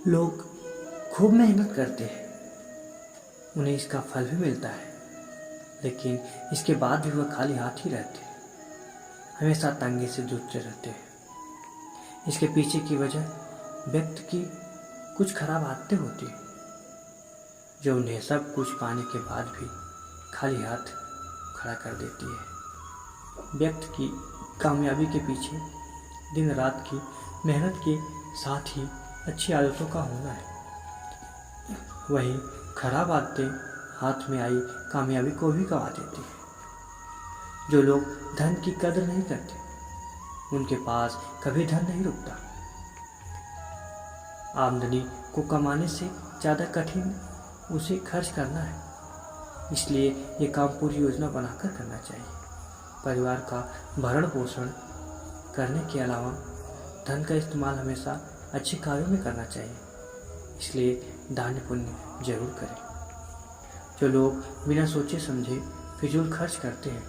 लोग खूब मेहनत करते हैं, उन्हें इसका फल भी मिलता है, लेकिन इसके बाद भी वह खाली हाथ ही रहते हैं, हमेशा तंगी से जूझते रहते हैं। इसके पीछे की वजह व्यक्ति की कुछ खराब आदतें होती हैं, जो उन्हें सब कुछ पाने के बाद भी खाली हाथ खड़ा कर देती है। व्यक्ति की कामयाबी के पीछे दिन रात की मेहनत के साथ ही अच्छी आदतों का होना है। वहीं खराब आदतें हाथ में आई कामयाबी को भी गंवा देती है। जो लोग धन की कदर नहीं करते, उनके पास कभी धन नहीं रुकता। आमदनी को कमाने से ज़्यादा कठिन उसे खर्च करना है, इसलिए ये काम पूरी योजना बनाकर करना चाहिए। परिवार का भरण पोषण करने के अलावा धन का इस्तेमाल हमेशा अच्छे कार्यों में करना चाहिए, इसलिए दान पुण्य जरूर करें। जो लोग बिना सोचे समझे फिजूल खर्च करते हैं,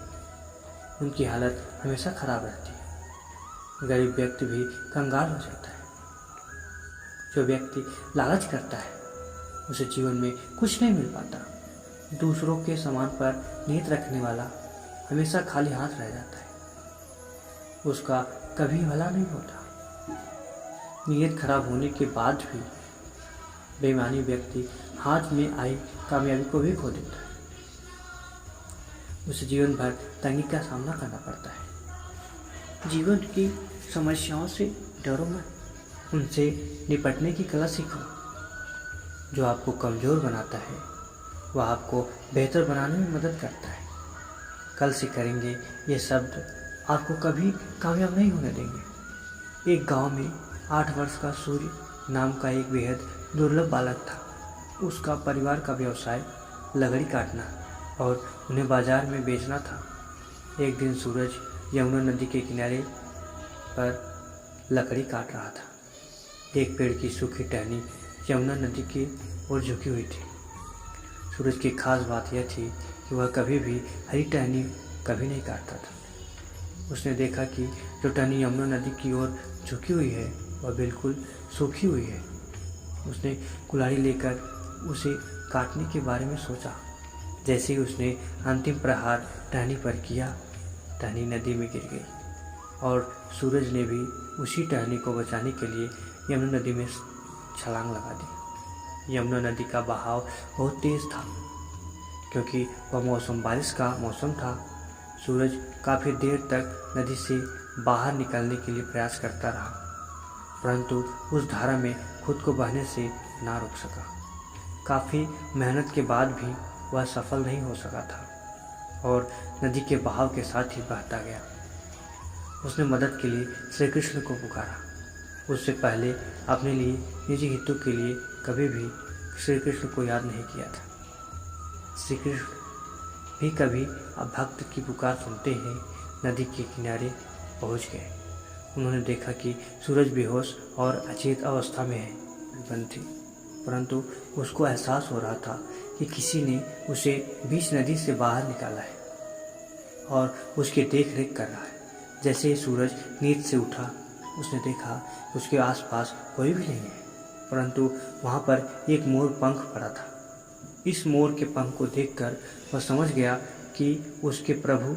उनकी हालत हमेशा खराब रहती है। गरीब व्यक्ति भी कंगाल हो जाता है। जो व्यक्ति लालच करता है, उसे जीवन में कुछ नहीं मिल पाता। दूसरों के सामान पर नीयत रखने वाला हमेशा खाली हाथ रह जाता है, उसका कभी भला नहीं होता। नीयत खराब होने के बाद भी बेईमानी व्यक्ति हाथ में आई कामयाबी को भी खो देता है। उसे जीवन भर तंगी का सामना करना पड़ता है। जीवन की समस्याओं से डरो मत, उनसे निपटने की कला सीखो। जो आपको कमज़ोर बनाता है, वह आपको बेहतर बनाने में मदद करता है। कल से करेंगे ये शब्द आपको कभी कामयाब नहीं होने देंगे। एक गांव में 8 वर्ष का सूर्य नाम का एक बेहद दुर्लभ बालक था। उसका परिवार का व्यवसाय लकड़ी काटना और उन्हें बाजार में बेचना था। एक दिन सूरज यमुना नदी के किनारे पर लकड़ी काट रहा था। एक पेड़ की सूखी टहनी यमुना नदी की ओर झुकी हुई थी। सूरज की खास बात यह थी कि वह कभी भी हरी टहनी कभी नहीं काटता था। उसने देखा कि जो टहनी यमुना नदी की ओर झुकी हुई है, वह बिल्कुल सूखी हुई है। उसने कुल्हाड़ी लेकर उसे काटने के बारे में सोचा। जैसे ही उसने अंतिम प्रहार टहनी पर किया, टहनी नदी में गिर गई और सूरज ने भी उसी टहनी को बचाने के लिए यमुना नदी में छलांग लगा दी। यमुना नदी का बहाव बहुत तेज था, क्योंकि वह बारिश का मौसम था। सूरज काफ़ी देर तक नदी से बाहर निकलने के लिए प्रयास करता रहा, परंतु उस धारा में खुद को बहने से ना रोक सका। काफ़ी मेहनत के बाद भी वह सफल नहीं हो सका था और नदी के बहाव के साथ ही बहता गया। उसने मदद के लिए श्री कृष्ण को पुकारा। उससे पहले अपने लिए निजी हितों के लिए कभी भी श्री कृष्ण को याद नहीं किया था। श्री कृष्ण भी कभी अब भक्त की पुकार सुनते ही नदी के किनारे पहुंच गए। उन्होंने देखा कि सूरज बेहोश और अचेत अवस्था में है बंद थी, परंतु उसको एहसास हो रहा था कि किसी ने उसे बीच नदी से बाहर निकाला है और उसकी देख रेख कर रहा है। जैसे ही सूरज नींद से उठा, उसने देखा उसके आसपास कोई भी नहीं है, परंतु वहाँ पर एक मोर पंख पड़ा था। इस मोर के पंख को देखकर वह समझ गया कि उसके प्रभु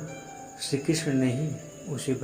श्री कृष्ण ने ही उसे